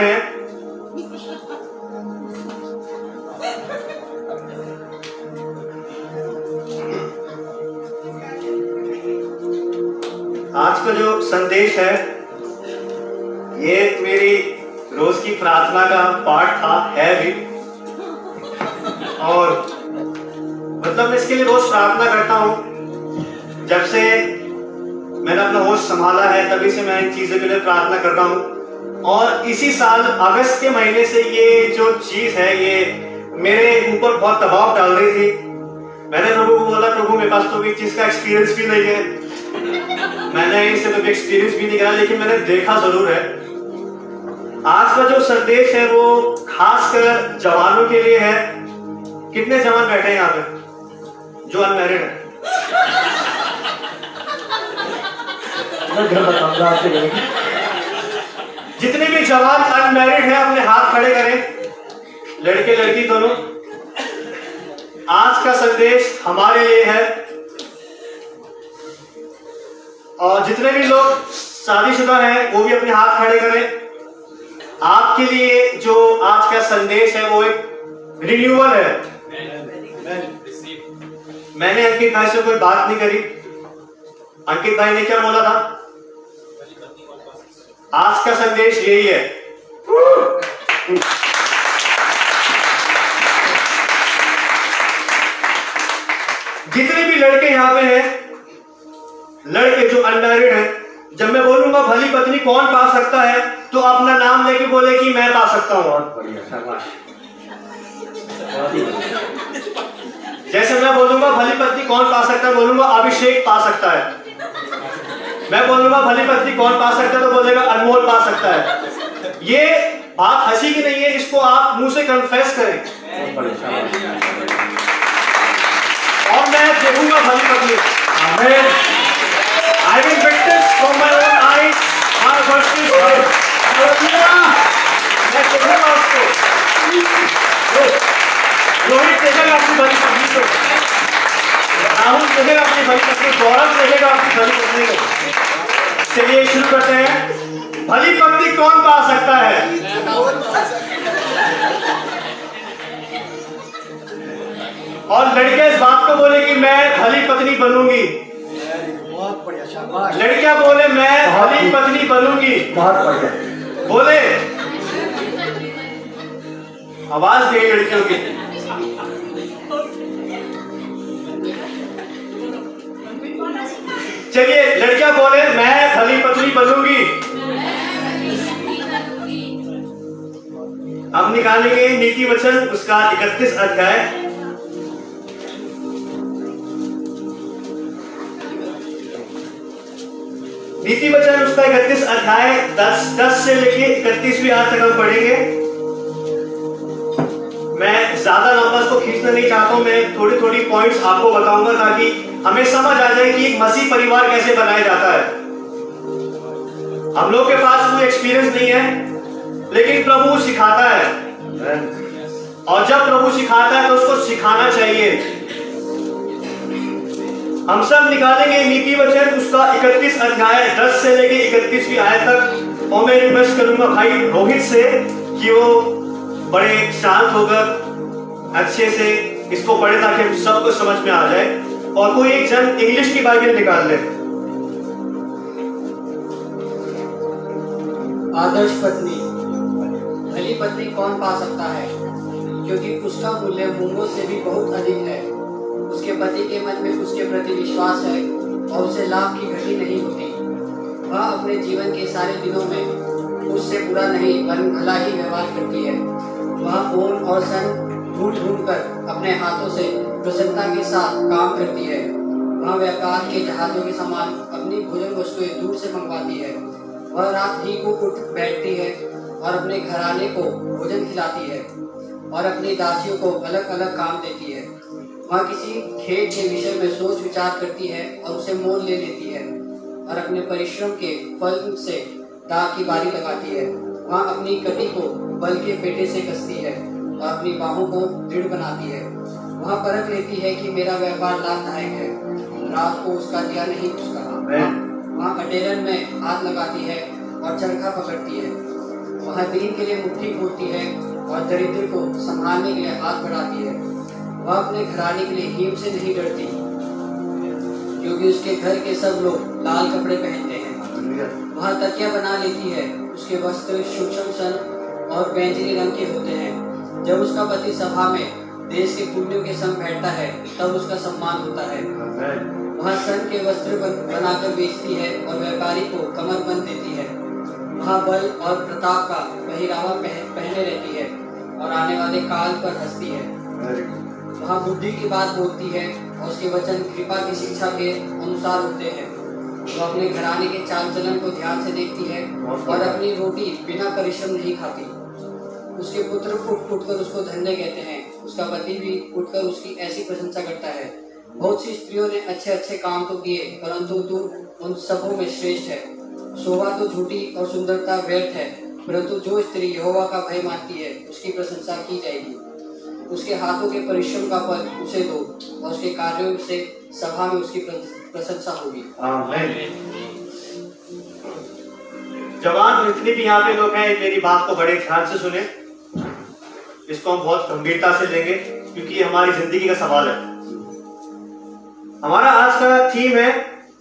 वाले हैं। आज का जो संदेश है ये मेरी रोज की प्रार्थना का पार्ट था, है भी। और मतलब मैं इसके लिए रोज प्रार्थना करता हूँ। जब से मैंने अपना होश संभाला है तभी से मैं इन चीजों के लिए प्रार्थना कर रहा हूँ। और इसी साल अगस्त के महीने से ये जो चीज है ये मेरे ऊपर बहुत दबाव डाल रही थी। मैंने प्रभु को बोला, प्रभु मेरे पास तो भी चीज का एक्सपीरियंस भी नहीं है, मैंने इससे कभी एक्सपीरियंस भी नहीं करा, लेकिन मैंने देखा जरूर है। आज का जो संदेश है वो खासकर जवानों के लिए है। कितने जवान बैठे हैं यहाँ पे जो अनमैरिड है? जितने भी जवान अनमैरिड हैं अपने हाथ खड़े करें, लड़के लड़की दोनों। आज का संदेश हमारे लिए है। और जितने भी लोग शादीशुदा हैं वो भी अपने हाथ खड़े करें। आपके लिए जो आज का संदेश है वो एक रिन्यूअल है। मैंने अंकित भाई से कोई बात नहीं करी। अंकित भाई ने क्या बोला था? आज का संदेश यही है। जितने भी लड़के यहाँ पे हैं, लड़के जो अनमैरिड हैं, जब मैं बोलूंगा भली पत्नी कौन पा सकता है तो अपना नाम लेके बोले कि मैं पा सकता हूं। बहुत बढ़िया, शाबाश। जैसे मैं बोलूंगा भली पत्नी कौन पा सकता है, बोलूंगा अभिषेक पा सकता है। मैं बोलूंगा भली पत्नी कौन पा सकता है तो बोलेगा अनमोल पा सकता है। ये बात हंसी की नहीं है, इसको आप मुंह से कन्फेस करें। और मैं देखूंगा भली पत्नी। आमीन। I will witness from my own eyes my verses word. मैं देखूंगा उसको। रोहित देखेगा अपनी भली पत्नी को, राहुल देखेगा अपनी भली पत्नी, गौरव देखेगा अपनी भली पत्नी को। चलिए शुरू करते हैं। भली पत्नी कौन पा सकता है? और लड़के इस बात को बोले कि मैं भली पत्नी बनूंगी। बहुत बढ़िया, शाबाश। लड़कियां बोले मैं भली पत्नी बनूंगी। बहुत बढ़िया। बोले आवाज गई लड़कियों की। चलिए लड़कियां बोले मैं भली पत्नी बनूंगी। अब निकालेंगे नीति वचन उसका 31 अध्याय। नीति वचन उसका 31 अध्याय 10 से लेके 31वीं आयत तक हम पढ़ेंगे। मैं ज्यादा लंबा इसको खींचना नहीं चाहता हूं, मैं थोड़ी थोड़ी पॉइंट्स आपको बताऊंगा ताकि हमें समझ आ जाए कि एक मसीह परिवार कैसे बनाया जाता है। हम लोग के पास कोई एक्सपीरियंस नहीं है, लेकिन प्रभु सिखाता है। और जब प्रभु सिखाता है तो उसको सिखाना चाहिए। हम सब निकालेंगे नीति वचन उसका 31 अध्याय 10 से लेके 31वीं आयत तक। और मैं रिक्वेस्ट करूंगा भाई रोहित से कि वो बड़े शांत होकर अच्छे से इसको पढ़े ताकि हम सबको समझ में आ जाए। और कोई एक जन इंग्लिश की बाइबल निकाल ले। आदर्श पत्नी। भली पत्नी कौन पा सकता है, क्योंकि उसका मूल्य मूंगों से भी बहुत अधिक है। उसके पति के मन में उसके प्रति विश्वास है और उसे लाभ की घटी नहीं होती। वह अपने जीवन के सारे दिनों में उससे बुरा नहीं वरन भला ही व्यवहार करती है। वह ऊन और सन ढूंढ कर अपने हाथों से प्रसन्नता के साथ काम करती है। वह व्यापार के जहाजों के समान अपनी भोजन वस्तुएं दूर से मंगवाती है। वह रात ही को उठ बैठती है और अपने घराने को भोजन खिलाती है और अपनी दासियों को अलग अलग काम देती है। वह किसी खेत के विषय में सोच विचार करती है और उसे मोल ले लेती है और अपने परिश्रम के फल से दाग की बारी लगाती है। वह अपनी कटी को बल के पेटे से कसती है और अपनी बाहों को दृढ़ बनाती है। वह परख लेती है कि मेरा व्यापार लाभदायक है, रात को उसका दिया नहीं उसका। वह अटेरन में हाथ लगाती है और चरखा पकड़ती है। वह दीन के लिए मुट्ठी खोलती है और दरिद्र को संभालने के लिए हाथ बढ़ाती है। वह अपने घराने के लिए हिम से नहीं डरती, क्योंकि उसके घर के सब लोग लाल कपड़े पहनते हैं। वह तकिया बना लेती है, उसके वस्त्र सूक्ष्म सन और बैंगनी रंग के होते हैं। जब उसका पति सभा में देश के पुण्यों के संग बैठता है, तब उसका सम्मान होता है। वह सन के वस्त्र बनाकर बेचती है और व्यापारी को कमरबंद देती है। वह बल और प्रताप का पहरावा पहने रहती है और आने वाले काल पर हंसती है। वह बुद्धि की बात बोलती है और उसके वचन कृपा की शिक्षा के अनुसार होते हैं। वह अपने घराने के चाल चलन को ध्यान से देखती है और अपनी रोटी बिना परिश्रम नहीं खाती। उसके पुत्र उठ कर उसको धन्य कहते हैं। उसका पति भी उठकर उसकी ऐसी प्रशंसा करता है। बहुत सी स्त्रियों ने अच्छे अच्छे काम तो किए, परंतु तू उन सबों में श्रेष्ठ है। शोभा तो झूठी और सुंदरता व्यर्थ है, परंतु जो स्त्री यहोवा का भय मानती है उसकी प्रशंसा की जाएगी। उसके हाथों के परिश्रम का फल उसे दो और उसके कार्यों से सभा में उसकी प्रशंसा होगी। जवान जितने भी यहाँ पे लोग हैं, मेरी बात को बड़े ध्यान से सुने। इसको हम बहुत गंभीरता से लेंगे, क्योंकि ये हमारी जिंदगी का सवाल है। हमारा आज का थीम है,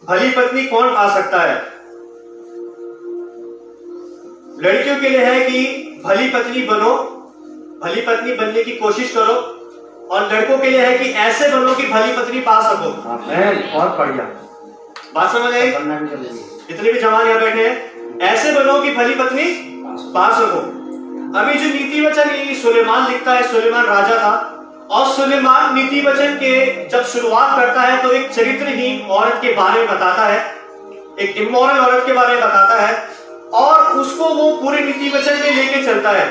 भली पत्नी कौन पा सकता है। लड़कियों के लिए है कि भली पत्नी बनो, भली पत्नी बनने की कोशिश करो, और लड़कों के लिए है कि ऐसे बनो कि भली पत्नी पा सको। बहुत बढ़िया बात समझ आई? जितने भी जवान यहाँ बैठे हैं, ऐसे बनो कि भली पत्नी पा सको। अभी जो नीति वचन ये सुलेमान लिखता है, सुलेमान राजा था, और सुलेमान नीति वचन के जब शुरुआत करता है तो एक चरित्रहीन औरत के बारे में बताता है, एक इमोरल औरत के बारे में बताता है, और उसको वो पूरे नीति वचन में लेके चलता है।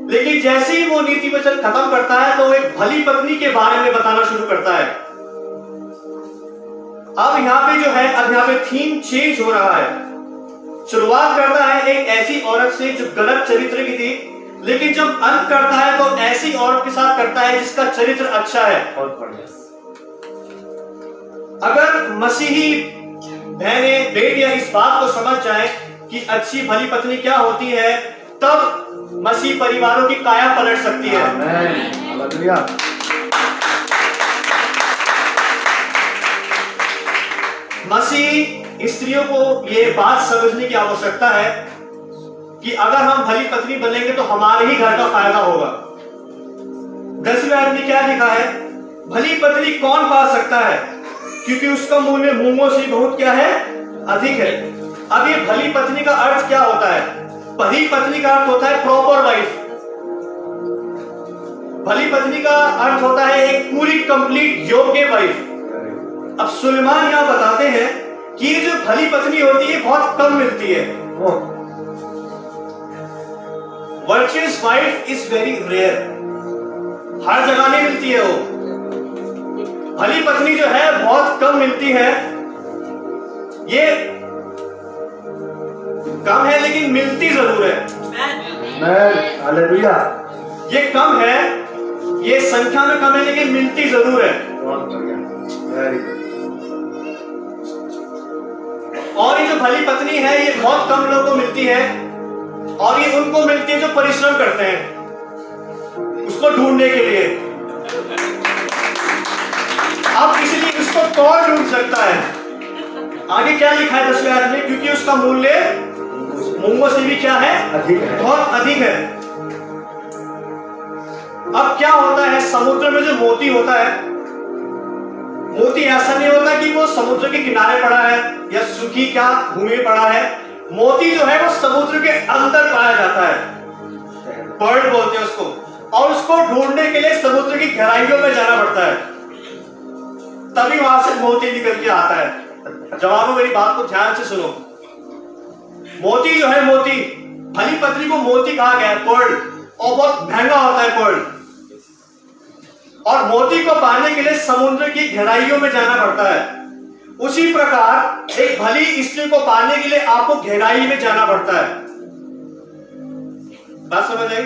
लेकिन जैसे ही वो नीति वचन खत्म करता है तो एक भली पत्नी के बारे में बताना शुरू करता है। अब यहाँ पे जो है, अब यहाँ पे थीम चेंज हो रहा है। शुरुआत करता है एक ऐसी औरत से जो गलत चरित्र की थी, लेकिन जब अंत करता है तो ऐसी औरत के साथ करता है जिसका चरित्र अच्छा है। बहुत बढ़िया। अगर मसीही बहनें बेटियां इस बात को समझ जाए कि अच्छी भली पत्नी क्या होती है, तब मसीह परिवारों की काया पलट सकती है। हालेलुया। मसीह स्त्रियों को ये बात समझने की आवश्यकता है कि अगर हम भली पत्नी बनेंगे तो हमारे ही घर का फायदा होगा। 10वें आयत में क्या लिखा है? भली पत्नी कौन पा सकता है, क्योंकि उसका मूल्य मूंगों से बहुत क्या है, अधिक है। अब ये भली पत्नी का अर्थ क्या होता है? भली पत्नी का अर्थ होता है प्रॉपर वाइफ। भली पत्नी का अर्थ होता है एक पूरी कंप्लीट योग्य वाइफ। अब सुलेमान यहां बताते हैं कि ये जो भली पत्नी होती है बहुत कम मिलती है। Virtuous wife is very rare, हर जगह नहीं मिलती है। वो भली पत्नी जो है बहुत कम मिलती है। ये कम है लेकिन मिलती जरूर है। हालेलुया। ये कम है, ये संख्या में कम है लेकिन मिलती जरूर है। बहुत बढ़िया, वेरी गुड। और ये जो भली पत्नी है ये बहुत कम लोगों को मिलती है, और ये उनको मिलती है जो परिश्रम करते हैं उसको ढूंढने के लिए। अब इसलिए इसको कौन ढूंढ सकता है? आगे क्या लिखा है 10वें आयत में? क्योंकि उसका मूल्य मूंगों से भी क्या है, अधिक है। बहुत अधिक है। अब क्या होता है, समुद्र में जो मोती होता है, मोती ऐसा नहीं होता कि वो समुद्र के किनारे पड़ा है या सूखी क्या भूमि में पड़ा है। मोती जो है वो समुद्र के अंदर पाया जाता है, पर्ल बोलते हैं उसको, और उसको ढूंढने के लिए समुद्र की गहराइयों में जाना पड़ता है, तभी वहां से मोती निकल के आता है। जवानों, मेरी बात को ध्यान से सुनो। मोती जो है, मोती, भली पत्नी को मोती कहा गया है, पर्ल, और बहुत महंगा होता है पर्ल। और मोती को पाने के लिए समुद्र की गहराइयों में जाना पड़ता है। उसी प्रकार एक भली स्त्री को पाने के लिए आपको गहराई में जाना पड़ता है। बात समझ आई?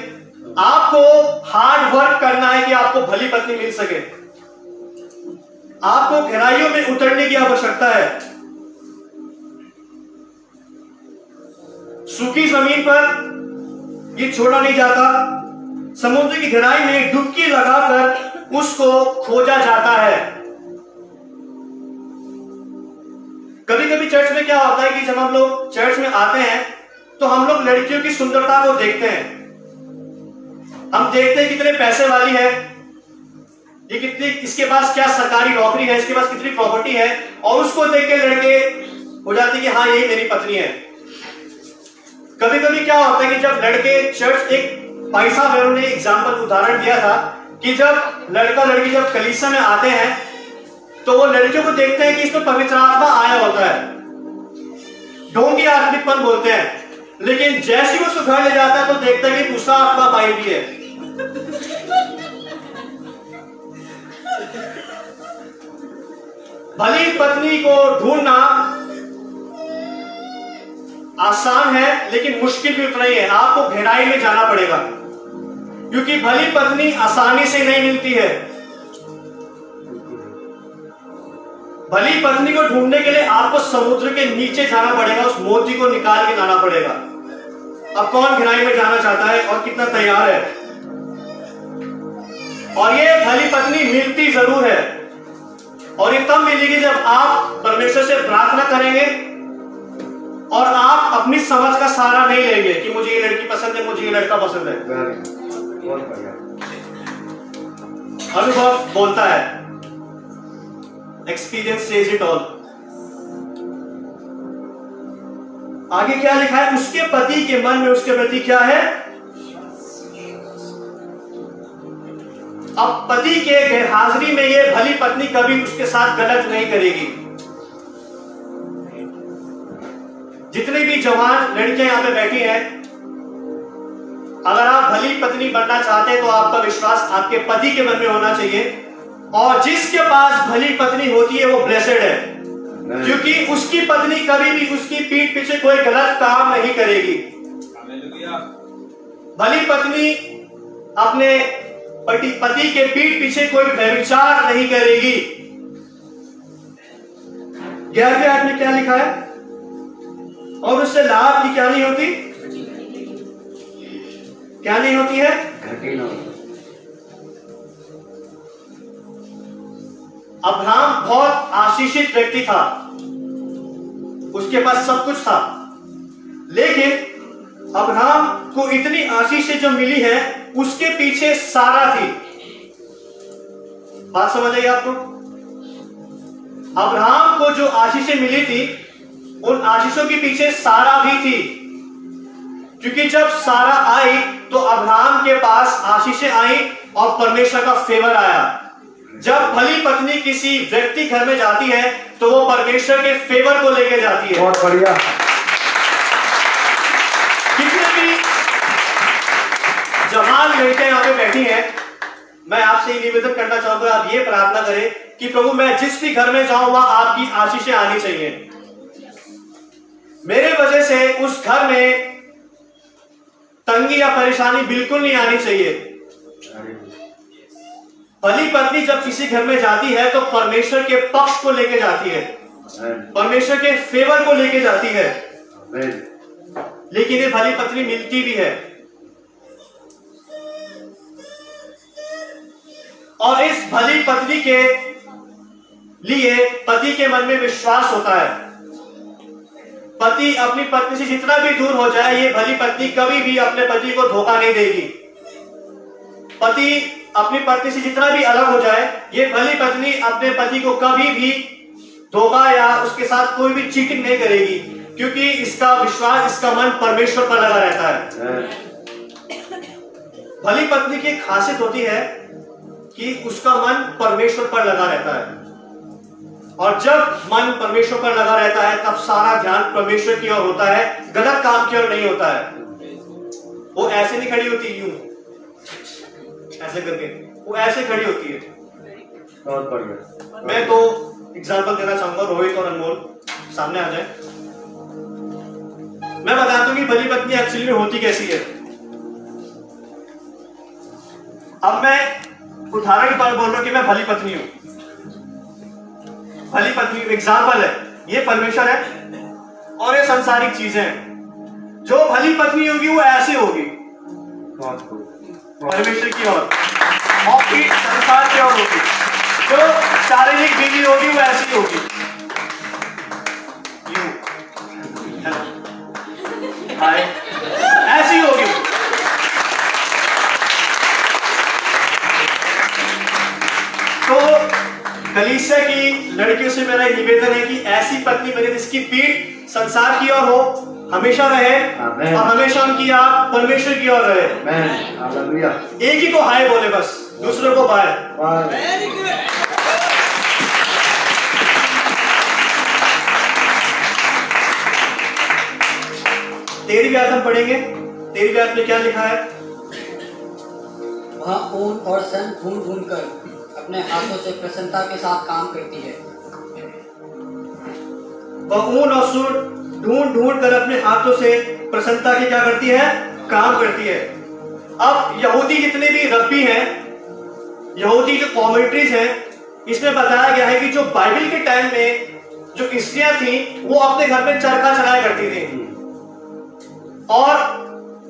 आपको हार्ड वर्क करना है कि आपको भली पत्नी मिल सके। आपको गहराइयों में उतरने की आवश्यकता है। सूखी जमीन पर ये छोड़ा नहीं जाता। समुद्र की गहराई में डुबकी लगाकर उसको खोजा जाता है। कभी कभी चर्च में क्या होता है कि जब हम लोग चर्च में आते हैं तो हम लोग लड़कियों की सुंदरता को देखते हैं। हम देखते हैं कितने पैसे वाली है, ये कितनी, इसके पास क्या सरकारी नौकरी है, इसके पास कितनी प्रॉपर्टी है, और उसको देख के लड़के हो जाते कि हाँ यही मेरी पत्नी है। कभी कभी क्या होता है कि जब लड़के चर्च, एक भाई साहब ने एग्जाम्पल उदाहरण दिया था कि जब लड़का लड़की जब कलीसिया में आते हैं तो वो लड़कियों को देखते हैं कि इसमें पवित्र आत्मा आया होता है, ढोंगी आत्मिकपन बोलते हैं, लेकिन जैसे ही उसको घर ले जाता है तो देखता है कि दूसरा आत्मा पाई भी है। भली पत्नी को ढूंढना आसान है लेकिन मुश्किल भी उतना ही है। आपको गहराई में जाना पड़ेगा, क्योंकि भली पत्नी आसानी से नहीं मिलती है। भली पत्नी को ढूंढने के लिए आपको समुद्र के नीचे जाना पड़ेगा, उस मोती को निकाल के लाना पड़ेगा। अब कौन गहराई में जाना चाहता है और कितना तैयार है? और ये भली पत्नी मिलती जरूर है, और ये तब मिलेगी जब आप परमेश्वर से प्रार्थना करेंगे और आप अपनी समझ का सहारा नहीं लेंगे कि मुझे ये लड़की पसंद है, मुझे ये लड़का पसंद है। बहुत बढ़िया। अनुभव बोलता है, एक्सपीरियंस सेज इट ऑल। आगे क्या लिखा है? उसके पति के मन में उसके प्रति क्या है? अब पति के गैरहाजिरी में ये भली पत्नी कभी उसके साथ गलत नहीं करेगी। जितने भी जवान लड़कियां यहां पे बैठी हैं, अगर आप भली पत्नी बनना चाहते हैं तो आपका विश्वास आपके पति के मन में होना चाहिए, और जिसके पास भली पत्नी होती है वो ब्लेसेड है, क्योंकि उसकी पत्नी कभी भी उसकी पीठ पीछे कोई गलत काम नहीं करेगी। भली पत्नी अपने पति के पीठ पीछे कोई व्यभिचार नहीं करेगी। 11वें आयत में क्या लिखा है? और उससे लाभ की क्या नहीं होती? क्या नहीं होती है? घटी ना होती। अब्राहम बहुत आशीषित व्यक्ति था, उसके पास सब कुछ था, लेकिन अब्राहम को इतनी आशीषें जो मिली है उसके पीछे सारा थी। बात समझ आई आपको? अब्राहम को जो आशीषें मिली थी उन आशीषों के पीछे सारा भी थी, क्योंकि जब सारा आई तो अब्राहम के पास आशीषें आई और परमेश्वर का फेवर आया। जब भली पत्नी किसी व्यक्ति घर में जाती है तो वो परमेश्वर के फेवर को लेकर जाती है। बहुत बढ़िया। कितने भी जवान लड़कियां यहां पे बैठी हैं, मैं आपसे ये निवेदन करना चाहूंगा, आप ये प्रार्थना करें कि प्रभु मैं जिस भी घर में जाऊं वहां आपकी आशीषें आनी चाहिए। मेरे वजह से उस घर में तंगी या परेशानी बिल्कुल नहीं आनी चाहिए। भली पत्नी जब किसी घर में जाती है तो परमेश्वर के पक्ष को लेके जाती है, परमेश्वर के फेवर को लेके जाती है। लेकिन ये भली पत्नी मिलती भी है, और इस भली पत्नी के लिए पति के मन में विश्वास होता है। पति अपनी पत्नी से जितना भी दूर हो जाए, ये भली पत्नी कभी भी अपने पति को धोखा नहीं देगी। पति अपनी पत्नी से जितना भी अलग हो जाए, ये भली पत्नी अपने पति को कभी भी धोखा या उसके साथ कोई भी चीटिंग नहीं करेगी, क्योंकि इसका विश्वास, इसका मन परमेश्वर पर लगा रहता है। भली पत्नी की खासियत होती है कि उसका मन परमेश्वर पर लगा रहता है, और जब मन परमेश्वर पर लगा रहता है तब सारा ध्यान परमेश्वर की ओर होता है, गलत काम की ओर नहीं होता है। वो ऐसे नहीं खड़ी होती यूं ऐसे करके, वो ऐसे खड़ी होती है। बहुत बढ़िया। मैं तो एग्जांपल देना चाहूंगा, रोहित और अनमोल सामने आ जाए। मैं बताता हूं कि भली पत्नी एक्चुअली में होती कैसी है। अब मैं उदाहरण पर बोल रहा हूं कि मैं भली पत्नी हूं। भली पत्नी एग्जाम्पल है, ये परमेश्वर है और ये संसारिक चीजें हैं। जो भली पत्नी होगी वो ऐसे होगी, बहुत खूब। परमेश्वर की ओर और पीठ संसार की ओर होगी। जो शारीरिक बीवी होगी वो ऐसी होगी, यूं, हाय, ऐसी होगी। तो कलीसिया की लड़कियों से मेरा निवेदन है कि ऐसी पत्नी बने जिसकी पीठ संसार की ओर हो, हमेशा रहे, आमीन। और हमेशा उनकी आंख परमेश्वर की ओर रहे। आमीन। हालेलुया। एक ही को हाय बोले, बस दूसरों को बाय। बाय। तेरी आयत हम पढ़ेंगे। तेरी आयत में क्या लिखा है? वह ऊन और सन ढूंढ ढूंढ कर अपने हाथों से प्रसन्नता के साथ काम करती है। वह ऊन और सूर ढूंढ ढूंढ कर अपने हाथों से प्रसन्नता की क्या करती है? काम करती है। अब यहूदी जितने भी रब्बी हैं, यहूदी जो कॉमेंट्रीज हैं, इसमें बताया गया है कि जो बाइबल के टाइम में जो स्त्रियां थी वो अपने घर में चरखा चलाया करती थी और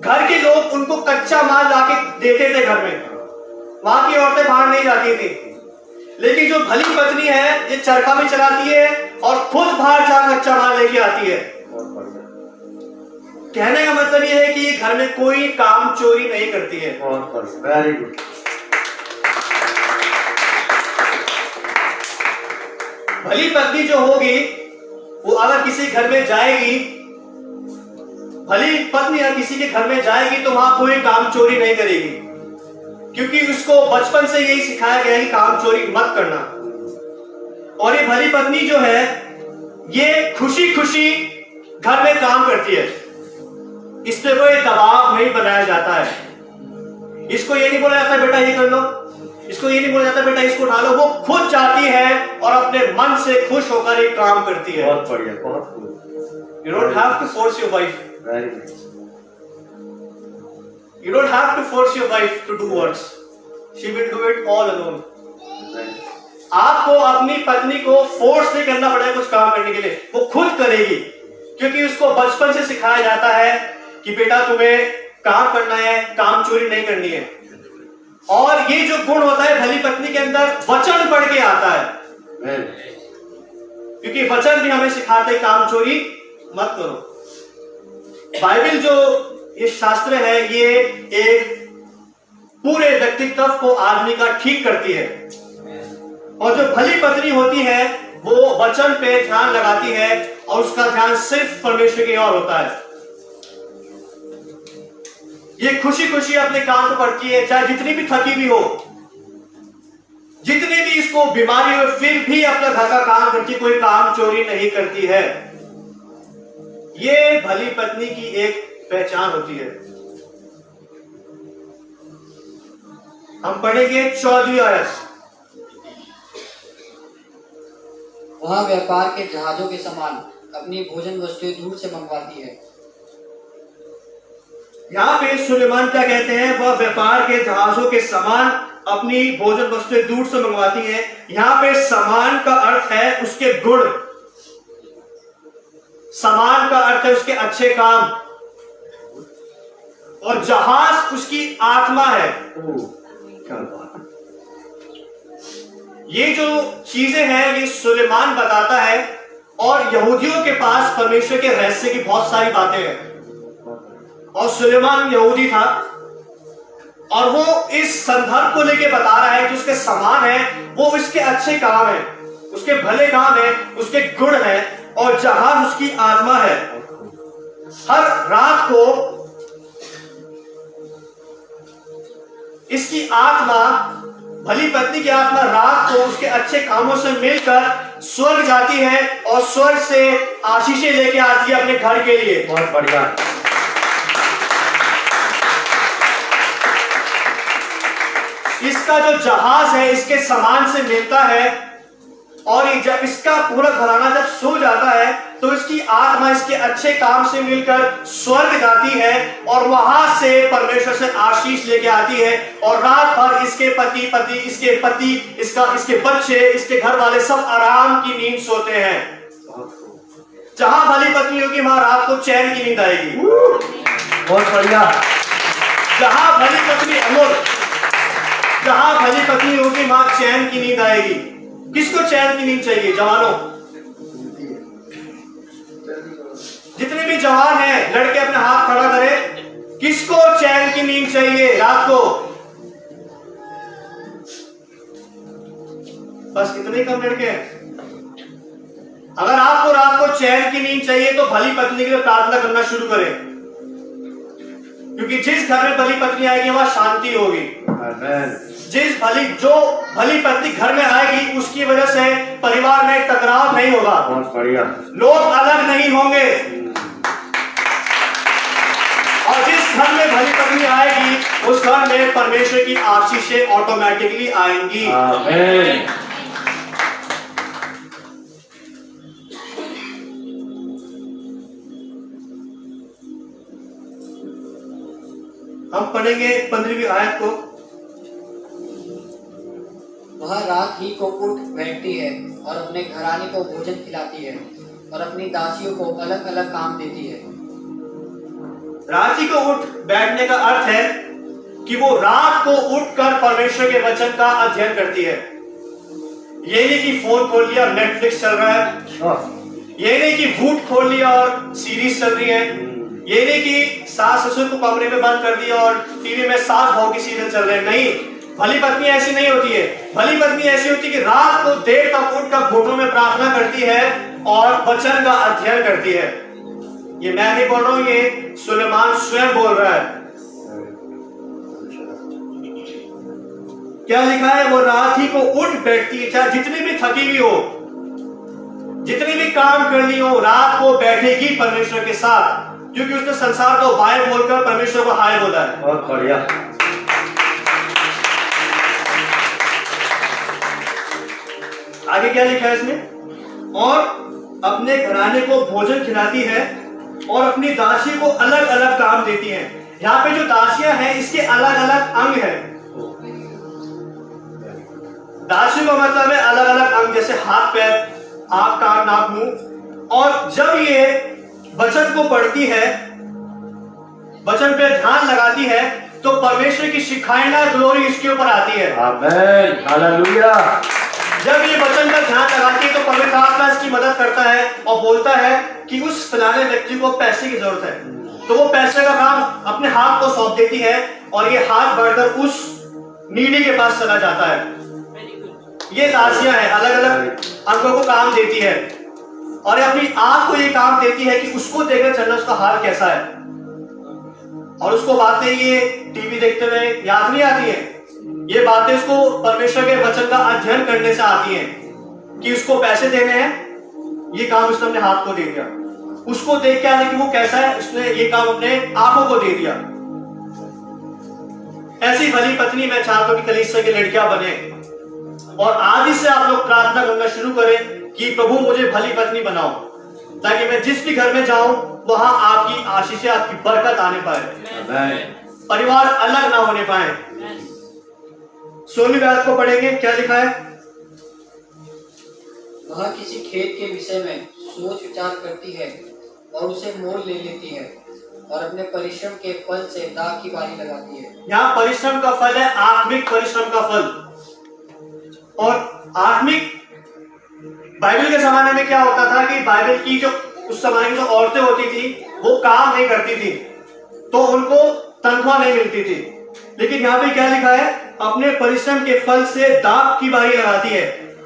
घर के लोग उनको कच्चा माल लाके देते थे घर में। वहां की औरतें बाहर नहीं जाती थी। लेकिन जो भली पत्नी है ये चरखा भी चलाती है और खुद बाहर जा कच्चा माल लेके आती है। कहने का मतलब ये है कि घर में कोई काम चोरी नहीं करती है। बहुत बढ़िया, वेरी गुड। भली पत्नी जो होगी वो अगर किसी घर में जाएगी, भली पत्नी अगर किसी के घर में जाएगी तो वहां कोई काम चोरी नहीं करेगी, क्योंकि उसको बचपन से यही सिखाया गया है कि काम चोरी मत करना। और ये भली पत्नी जो है ये खुशी खुशी घर में काम करती है। इस पे कोई दबाव नहीं बनाया जाता है। इसको ये नहीं बोला जाता बेटा ये कर लो, इसको ये नहीं बोला जाता बेटा इसको उठा लो। वो खुद जाती है और अपने मन से खुश होकर एक काम करती है। बहुत बढ़िया, बहुत खूब। You don't have to force your wife. Very good. You don't have to force your wife to do works. She will do it all alone. आपको अपनी पत्नी को फोर्स नहीं करना पड़ेगा कुछ काम करने के लिए, वो खुद करेगी, क्योंकि उसको बचपन से सिखाया जाता है कि बेटा तुम्हें काम करना है, काम चोरी नहीं करनी है। और ये जो गुण होता है भली पत्नी के अंदर वचन पढ़ के आता है, क्योंकि वचन भी हमें सिखाते हैं काम चोरी मत करो। बाइबल जो ये शास्त्र है ये एक पूरे व्यक्तित्व को आदमी का ठीक करती है। और जो भली पत्नी होती है वो वचन पे ध्यान लगाती है और उसका ध्यान सिर्फ परमेश्वर की ओर होता है। ये खुशी खुशी अपने काम को करती है, चाहे जितनी भी थकी भी हो, जितनी भी इसको बीमारी हो, फिर भी अपना घर का काम करती, कोई काम चोरी नहीं करती है। ये भली पत्नी की एक पहचान होती है। हम पढ़ेंगे 14वीं आयत। वह व्यापार के जहाजों के समान अपनी भोजन वस्तुएं दूर से मंगवाती है। यहाँ पे सुलेमान क्या कहते हैं? वह व्यापार के जहाजों के समान अपनी भोजन वस्तुएं दूर से मंगवाती हैं। यहाँ पे समान का अर्थ है उसके गुण, समान का अर्थ है उसके अच्छे काम, और जहाज उसकी आत्मा है। क्या बात। ये जो चीजें हैं ये सुलेमान बताता है, और यहूदियों के पास परमेश्वर के रहस्य की बहुत सारी बातें हैं। और सुलेमान यहूदी था और वो इस संदर्भ को लेके बता रहा है कि उसके समान है, वो उसके अच्छे काम है, उसके भले काम है, उसके गुण है, और जहाज उसकी आत्मा है। हर रात को इसकी आत्मा, भली पत्नी की आत्मा रात को उसके अच्छे कामों से मिलकर स्वर्ग जाती है और स्वर्ग से आशीषें लेके आती है अपने घर के लिए। बहुत बढ़िया। इसका जो जहाज है इसके समान से मिलता है, और जब इसका पूरा घराना जब सो जाता है तो इसकी आत्मा इसके अच्छे काम से मिलकर स्वर्ग जाती है और वहां से परमेश्वर से आशीष लेके आती है। और रात भर इसके पति, इसके बच्चे, इसके घर वाले सब आराम की नींद सोते हैं। जहां भली पत्नी होगी वहां रात को चैन की नींद आएगी। बहुत बढ़िया। जहां भली पत्नी अमर, जहां भली पत्नी होगी वहां चैन की नींद आएगी। किसको चैन की नींद चाहिए? जवानों, जितने भी जवान हैं लड़के अपने हाथ खड़ा करें। किसको चैन की नींद चाहिए रात को? बस इतने ही कम लड़के हैं। अगर आपको रात को चैन की नींद चाहिए तो भली पत्नी के लिए प्रार्थना करना शुरू करें, क्योंकि जिस घर में भली पत्नी आएगी वहां शांति होगी। आमेन। जो भली पत्नी घर में आएगी उसकी वजह से परिवार में टकराव नहीं होगा, बहुत बढ़िया। लोग अलग नहीं होंगे। और जिस घर में भली पत्नी आएगी उस घर में परमेश्वर की आशीषें ऑटोमेटिकली आएंगी। आमेन। हम पढ़ेंगे 15वीं आयत को। वह रात ही को उठ बैठती है और अपने घराने को भोजन खिलाती है और अपनी दासियों को अलग अलग काम देती है। रात को उठ बैठने का अर्थ है कि वो रात को उठकर परमेश्वर के वचन का अध्ययन करती है। ये नहीं कि फोन खोल लिया और नेटफ्लिक्स चल रहा है, ये नहीं कि भूत खोल लिया और सीरीज चल रही है, ये नहीं कि सास ससुर को कमरे में बंद कर दिया और टीवी में सास बहू की सीरियल चल रहे हैं। नहीं, भली पत्नी ऐसी नहीं होती है। भली पत्नी ऐसी होती है कि रात को देर तक उठकर घुटनों में प्रार्थना करती है और वचन का अध्ययन करती है। ये मैं नहीं बोल रहा हूं, ये सुलेमान स्वयं बोल रहा है। क्या लिखा है? वो रात ही को उठ बैठती है, चाहे जितनी भी थकी हुई हो, जितनी भी काम करनी हो, रात को बैठेगी परमेश्वर के साथ, क्योंकि उसने संसार को बाय बोलकर परमेश्वर को हाय बोला है। बहुत बढ़िया। आगे क्या लिखा है इसमें? और अपने घराने को भोजन खिलाती है और अपनी दासी को अलग अलग काम देती है। यहाँ पे जो दासियां हैं इसके अलग अलग अंग हैं। दासी का मतलब है अलग अलग अंग, जैसे हाथ पैर, आंख कान नाक मुंह। और जब ये वचन को पढ़ती है, वचन पे ध्यान लगाती है, तो परमेश्वर की शिखाइना ग्लोरी इसके ऊपर आती है। आमेन। हालेलुया। जब ये वचन का ध्यान लगाती है तो पवित्र आत्मा इसकी मदद करता है और बोलता है कि उस फलाने व्यक्ति को पैसे की जरूरत है, तो वो पैसे का काम अपने हाथ को सौंप देती है और ये हाथ बढ़कर उस नीडी के पास चला जाता है। ये दासियां हैं, अलग अलग अंगों को काम देती है और अपनी आंख को ये काम देती है कि उसको देखकर चलना उसका हाल कैसा है। और उसको बातें ये टीवी देखते हुए याद नहीं आती है, ये बातें उसको परमेश्वर के वचन का अध्ययन करने से आती हैं कि उसको पैसे देने हैं, ये काम उसने अपने हाथ को दे दिया। उसको देख के आने कि वो कैसा है, उसने ये काम अपने आंखों को दे दिया। ऐसी भली पत्नी मैं चाहता हूं कि कलीसिया की लड़कियां बने और आज ही से आप लोग प्रार्थना करना शुरू करें कि प्रभु मुझे भली पत्नी बनाओ, ताकि मैं जिस भी घर में जाऊं वहां आपकी आशीषें, आपकी बरकत आने पाए, परिवार अलग ना होने पाए। 16वीं आयत को पढ़ेंगे, क्या लिखा है? वह किसी खेत के विषय में सोच विचार करती है और उसे मोल ले लेती है और अपने परिश्रम के फल से दाख की बारी लगाती है। यहाँ परिश्रम का फल है आत्मिक परिश्रम का फल। और आत्मिक, बाइबल के जमाने में क्या होता था कि बाइबल की जो उस समय की जो औरतें होती थी वो काम नहीं करती थी तो उनको तनख्वाह नहीं मिलती थी। लेकिन यहाँ पे क्या लिखा है? अपने परिश्रम के फल से दाख की बारी लगाती है।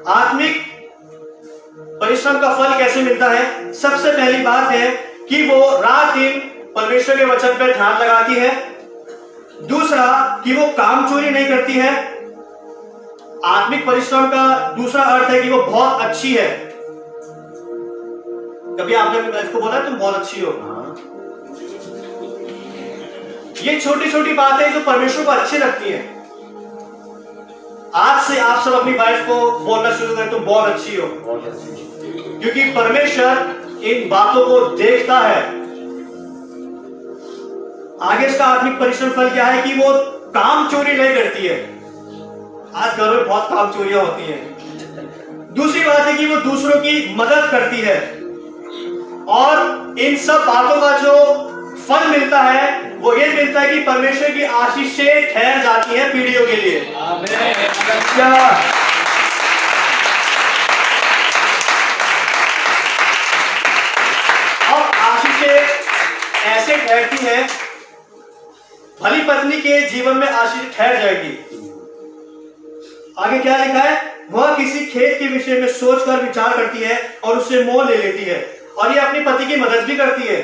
आत्मिक परिश्रम का फल कैसे मिलता है? सबसे पहली बात है कि वो रात दिन परमेश्वर के वचन पर ध्यान लगाती है। दूसरा कि वो काम चोरी नहीं करती है। आत्मिक परिश्रम का दूसरा अर्थ है कि वो बहुत अच्छी है। कभी आपने अपनी वाइफ को बोला तुम बहुत अच्छी हो? ये छोटी छोटी बातें जो परमेश्वर को अच्छी लगती है। आज से आप सब अपनी वाइफ को बोलना शुरू करें तुम बहुत अच्छी हो, क्योंकि परमेश्वर इन बातों को देखता है। आगे इसका आत्मिक परिश्रम फल क्या है कि वो काम चोरी नहीं करती है। आज घर में बहुत काम चोरियां होती हैं। दूसरी बात है कि वो दूसरों की मदद करती है और इन सब बातों का जो फल मिलता है वो ये मिलता है कि परमेश्वर की आशीषें ठहर जाती हैं पीढ़ियों के लिए। हालेलुया। और आशीषें ऐसे ठहरती हैं, भली पत्नी के जीवन में आशीष ठहर जाएगी। आगे क्या लिखा है, वह किसी खेत के विषय में सोचकर विचार करती है और उससे मोल ले लेती है, और ये अपनी पति की मदद भी करती है।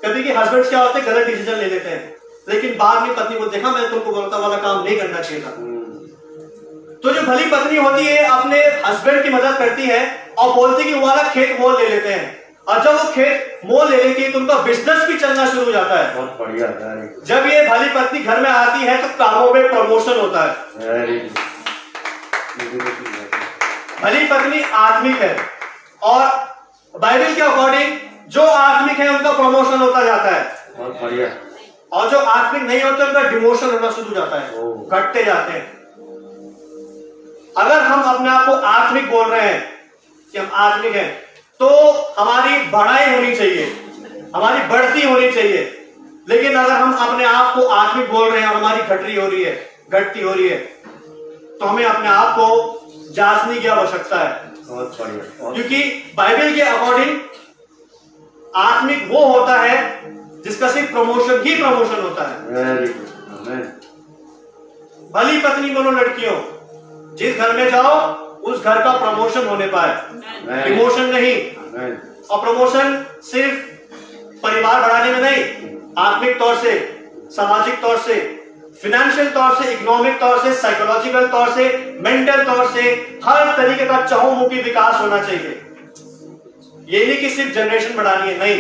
कभी के हस्बैंड क्या होते हैं, गलत डिसीजन ले लेते हैं, लेकिन बाद में पत्नी को देखा मैं तुमको बोलता वाला काम नहीं करना चाहिए था। तो जो भली पत्नी होती है अपने हस्बैंड की मदद करती है और बोलती है कि वो वाला खेत मोल ले लेते हैं, और जब वो खेत मोल ले लेती है तो उनका बिजनेस भी चलना शुरू हो जाता है। बहुत बढ़िया है। जब ये भली पत्नी घर में आती है तो कामों में प्रमोशन होता है। Very good. भली पत्नी आत्मिक है, और बाइबल के अकॉर्डिंग जो आत्मिक है उनका प्रमोशन होता जाता है, बहुत बढ़िया। और जो आत्मिक नहीं होते उनका डिमोशन होना शुरू हो जाता है, घटते जाते हैं। अगर हम अपने आप को आत्मिक बोल रहे हैं कि हम आत्मिक हैं, तो हमारी बढ़ाई होनी चाहिए, हमारी बढ़ती होनी चाहिए। लेकिन अगर हम अपने आप को आत्मिक बोल रहे हैं और हमारी घटती हो रही है, तो हमें अपने आप को जांचने की आवश्यकता है। बहुत बढ़िया। क्योंकि बाइबल के अकॉर्डिंग आत्मिक वो होता है जिसका सिर्फ प्रमोशन ही प्रमोशन होता है। Very good. आमेन। भली पत्नी बोलो लड़कियों, जिस घर में जाओ उस घर का प्रमोशन होने पाए, डिमोशन नहीं। आमेन। और प्रमोशन सिर्फ परिवार बढ़ाने में नहीं, आत्मिक तौर से, सामाजिक तौर से, फाइनेंशियल तौर से, इकोनॉमिक तौर से, साइकोलॉजिकल तौर से, मेंटल तौर से, हर तरीके का चहुमुखी विकास होना चाहिए। ये नहीं कि सिर्फ जनरेशन बढ़ानी है, नहीं,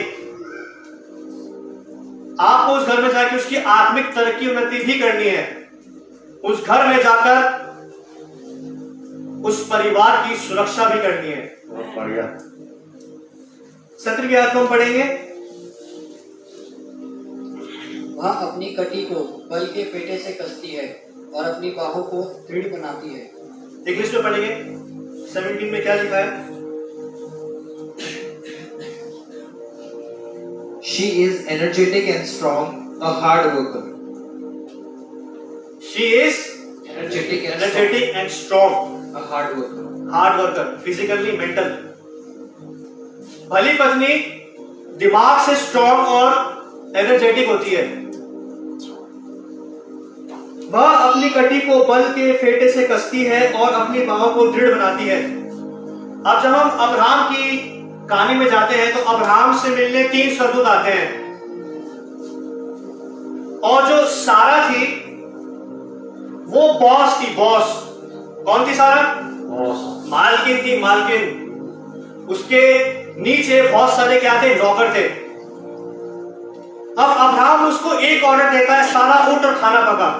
आपको उस घर में जाकर उसकी आत्मिक तरक्की उन्नति भी करनी है। उस घर में जाकर उस परिवार की सुरक्षा भी करनी है। बहुत बढ़िया। 17वीं आयत को हम पढ़ेंगे। वह अपनी कटी को बल के पेटे से कसती है और अपनी बाहों को दृढ़ बनाती है। इंग्लिश में पढ़ेंगे। 17 में क्या लिखा है? She is energetic and strong, a hard worker. She is Energetic and energetic and strong, strong, a hard worker. Hard worker, physically, mental. भली पत्नी दिमाग से स्ट्रॉन्ग और एनर्जेटिक होती है। वह अपनी कटी को बल के फेटे से कसती है और अपनी बाहों को दृढ़ बनाती है। अब जब हम अब्राहम की कहानी में जाते हैं तो अब्राहम से मिलने 3 स्वर्गदूत आते हैं, और जो सारा थी वो बॉस थी। बॉस कौन थी? सारा मालकिन थी, मालकिन। उसके नीचे बहुत सारे क्या थे? नौकर थे। अब अब्राहम उसको एक ऑर्डर देता है, सारा उठ और खाना पका।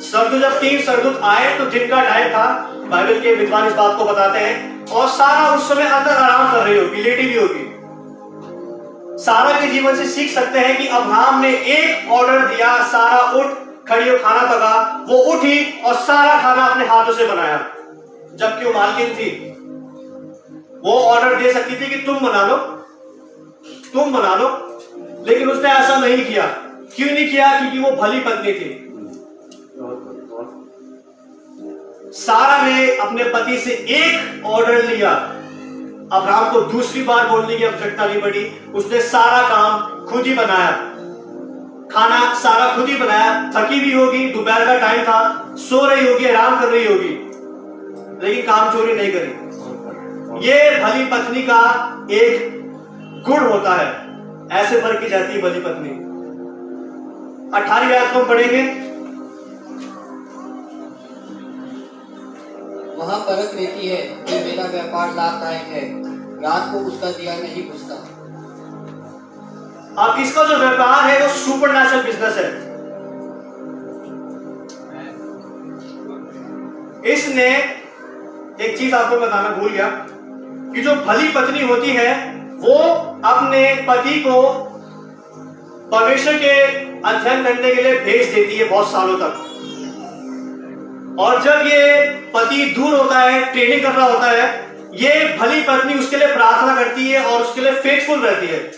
स्वर्गदूत जब 3 स्वर्गदूत आए तो जिनका टाइम था, बाइबल के विद्वान इस बात को बताते हैं, और सारा उस समय अंदर आराम कर रही होगी, लेटी भी होगी। सारा के जीवन से सीख सकते हैं कि अब्राहम ने एक ऑर्डर दिया, सारा उठ, खड़ी हो, खाना पका। वो उठी और सारा खाना अपने हाथों से बनाया, जबकि वो मालकिन थी। वो ऑर्डर दे सकती थी कि तुम बना लो, तुम बना लो, लेकिन उसने ऐसा नहीं किया। क्यों नहीं किया? क्योंकि वो भली पत्नी थी। सारा ने अपने पति से एक ऑर्डर लिया। अब्राहम को दूसरी बार बोलने की आवश्यकता नहीं पड़ी। उसने सारा काम खुद ही बनाया, खाना सारा खुद ही बनाया। थकी भी होगी, दोपहर का टाइम था, सो रही होगी, आराम कर रही होगी, लेकिन काम चोरी नहीं करी। ये भली पत्नी का एक गुण होता है, ऐसे परखी जाती है भली पत्नी। 18वीं आयत को हम पढ़ेंगे। वह परख लेती है कि मेरा व्यापार लाभदायक है, रात को उसका दिया नहीं बुझता। अब इसका जो व्यापार है वो सुपरनैचुरल बिजनेस है। इसने एक चीज आपको बताना भूल गया कि जो भली पत्नी होती है वो अपने पति को परमेश्वर के अध्ययन करने के लिए भेज देती है बहुत सालों तक, और जब ये पति दूर होता है, ट्रेनिंग कर रहा होता है, ये भली पत्नी उसके लिए प्रार्थना करती है और उसके लिए फेथफुल रहती है।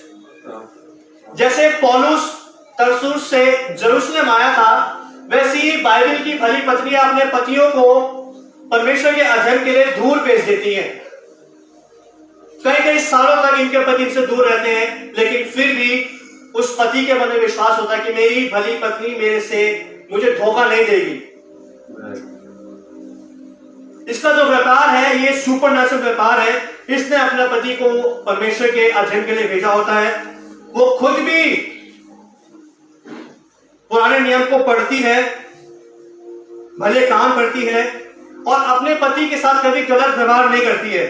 जैसे पौलुस तरसुस से जेरूशलेम आया था, वैसे ही बाइबल की भली पत्नियां अपने पतियों को परमेश्वर के अध्ययन के लिए दूर भेज देती हैं। कई कई सालों तक इनके पति इनसे दूर रहते हैं, लेकिन फिर भी उस पति के मन में विश्वास होता है कि मेरी भली पत्नी मुझे धोखा नहीं देगी। इसका जो व्यापार है ये सुपरनैचुरल व्यापार है। इसने अपने पति को परमेश्वर के अध्ययन के लिए भेजा होता है। वो खुद भी पुराने नियम को पढ़ती है, भले काम करती है और अपने पति के साथ कभी गलत व्यवहार नहीं करती है।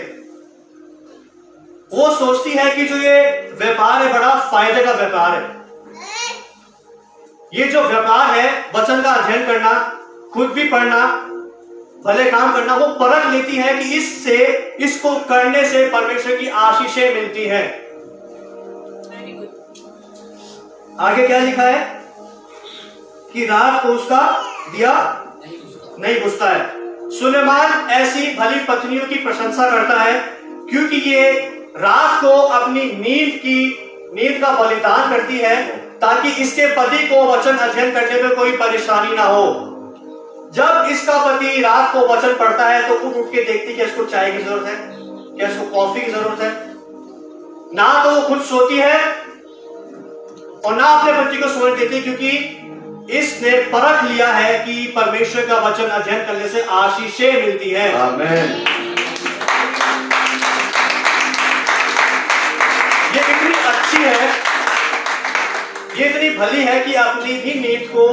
वो सोचती है कि जो ये व्यापार है बड़ा फायदे का व्यापार है। ये जो व्यापार है, वचन का अध्ययन करना, खुद भी पढ़ना, भले काम करना, वो परख लेती है कि इसको करने से परमेश्वर की आशीषें मिलती हैं। आगे क्या लिखा है कि रात को उसका दिया नहीं बुझता है। सुलेमान ऐसी भली पत्नियों की प्रशंसा करता है क्योंकि ये रात को अपनी नींद का बलिदान करती है ताकि इसके पति को वचन अध्ययन करने में कोई परेशानी ना हो। जब इसका पति रात को वचन पढ़ता है तो उठ के देखती कि इसको चाय की जरूरत है, क्या इसको कॉफी की जरूरत है। ना तो वो खुद सोती है और ना अपने पति को सोने देती, क्योंकि इसने परख लिया है कि परमेश्वर का वचन अध्ययन करने से आशीषें मिलती है। आमीन। ये इतनी अच्छी है, ये इतनी भली है कि अपनी भी नींद को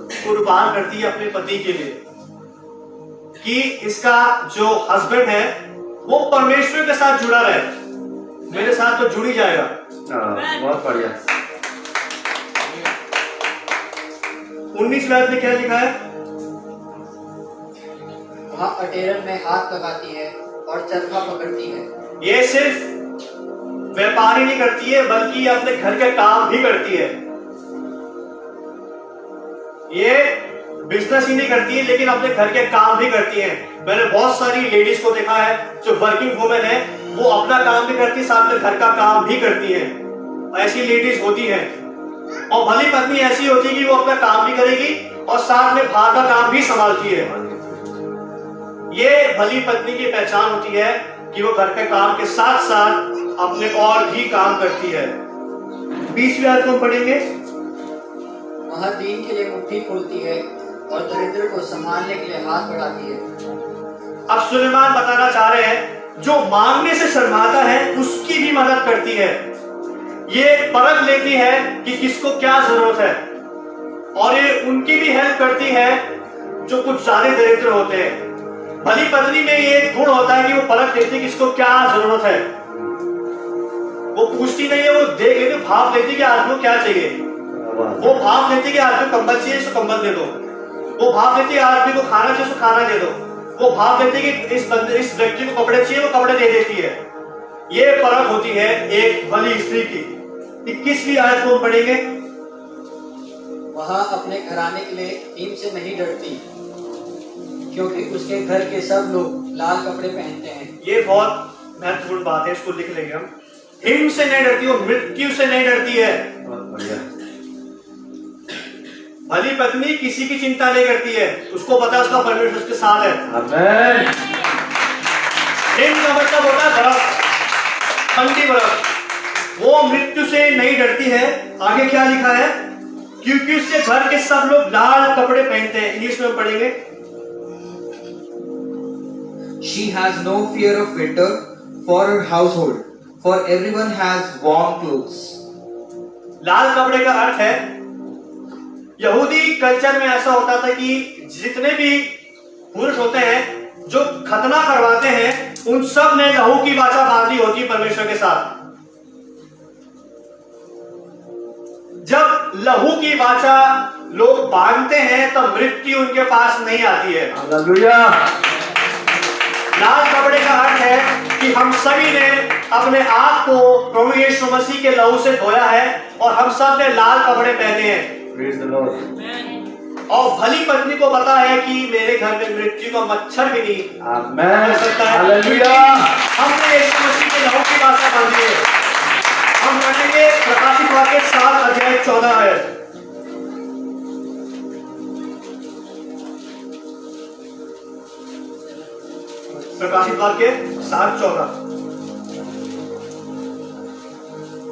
कुर्बान करती है अपने पति के लिए, कि इसका जो हस्बैंड है वो परमेश्वर के साथ जुड़ा रहे। मेरे साथ तो जुड़ ही जाएगा। बहुत बढ़िया। 19 आयत में क्या लिखा है? वहाँ अटेरन में हाथ लगाती है और चरखा पकड़ती है। ये सिर्फ व्यापार ही नहीं करती है बल्कि ये अपने घर के काम भी करती है। ये बिजनेस ही नहीं करती है लेकिन अपने घर के काम भी करती है। मैंने बहुत सारी लेडीज को देखा है जो वर्किंग वुमेन है, वो अपना काम भी करती है, साथ में घर का काम भी करती है। ऐसी लेडीज होती है। और भली पत्नी ऐसी होती है कि वो अपना काम भी करेगी और साथ में बाहर का काम भी संभालती है। ये भली पत्नी की पहचान होती है कि वो घर के काम के साथ साथ अपने और भी काम करती है। 20वीं आयत को पढ़ेंगे। वह दीन के लिए मुट्ठी खोलती है और दरिद्र को संभालने के लिए हाथ बढ़ाती है। अब सुलेमान बताना चाह रहे हैं जो मांगने से शर्माता है उसकी भी मदद करती है। ये परख लेती है कि किसको क्या जरूरत है और ये उनकी भी हेल्प करती है जो कुछ ज्यादा दरिद्र होते हैं। भली पत्नी में ये गुण होता है कि वो परख लेती है किसको क्या जरूरत है। वो पूछती नहीं है, वो देख लेती, भाप लेती कि आदमी को क्या चाहिए। वो भाप लेती कि आदमी को कंबल चाहिए, इसको कंबल दे दो। वो भाप लेती है आदमी को खाना चाहिए, उसको खाना दे दो। वो भाप लेती कि इस व्यक्ति को कपड़े चाहिए, वो कपड़े दे देती है। ये परख होती है एक भली स्त्री की। 21वीं आयत को पढ़ेंगे। वह अपने घराने के लिए हिम से नहीं डरती क्योंकि उसके घर के सब लोग लाल कपड़े पहनते हैं। ये बहुत महत्वपूर्ण बात है, इसको लिख लेंगे हम। हिम से नहीं डरती, वो मृत्यु से नहीं डरती है। बहुत बढ़िया। भली पत्नी किसी की चिंता नहीं करती है, उसको पता है उसका परमेश्वर उसके साथ है। आमीन। हिम का मतलब होता है बर्फ, ठंडी बर्फ। वो मृत्यु से नहीं डरती है। आगे क्या लिखा है? क्योंकि उसके घर के सब लोग लाल कपड़े पहनते हैं। इंग्लिश में पढ़ेंगे। She has no fear of winter for her household, for everyone has warm clothes. लाल कपड़े का अर्थ है, यहूदी कल्चर में ऐसा होता था कि जितने भी पुरुष होते हैं जो खतना करवाते हैं उन सब ने लहू की वाचा बांधी होती है परमेश्वर के साथ। जब लहू की वाचा लोग बांधते हैं तब मृत्यु उनके पास नहीं आती है। हालेलुया। लाल कपड़े का अर्थ है कि हम सभी ने अपने आप को प्रभु यीशु मसीह के लहू से धोया है और हम सब ने लाल कपड़े पहने हैं। Praise the Lord. और भली पत्नी को पता है कि मेरे घर में मृत्यु का मच्छर भी नहीं आमेन हो सकता है। हालेलुया हमने यीशु मसीह के लहू की भाषा बांधी है। हम पढ़ेंगे प्रकाशित वाक्य 7 अध्याय 14 है। प्रकाशित वाक्य 7:14।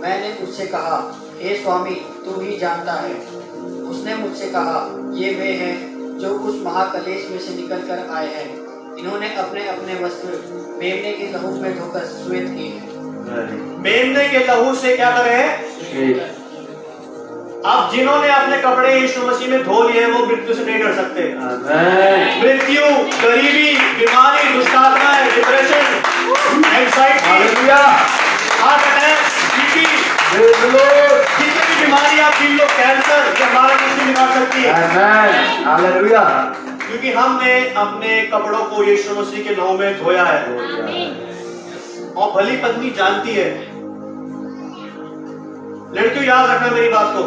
मैंने उससे कहा, हे स्वामी, तू ही जानता है। उसने मुझसे कहा, ये वे हैं जो उस महाकलेश में से निकल कर आए हैं। इन्होंने अपने अपने वस्त्र मेमने के लहू में धोकर श्वेत किए हैं। मेमने के लहू से क्या करे हैं? अब जिन्होंने अपने कपड़े यीशु मसीह में धो लिए वो मृत्यु से नहीं डर सकते। आमेन मृत्यु, गरीबी, बीमारी, दुष्टात्माएं, depression, anxiety, hallelujah heart attack, BP, praise the lord जितनी भी बीमारी आप जिन लोग कैंसर ये हमारा किसी बिगाड़ सकती है, आमेन हालेलुया क्योंकि हमने अपने कपड़ों को यीशु मसीह के लहू में धोया है। और भली पत्नी जानती है। लड़कियों याद रखना मेरी बात को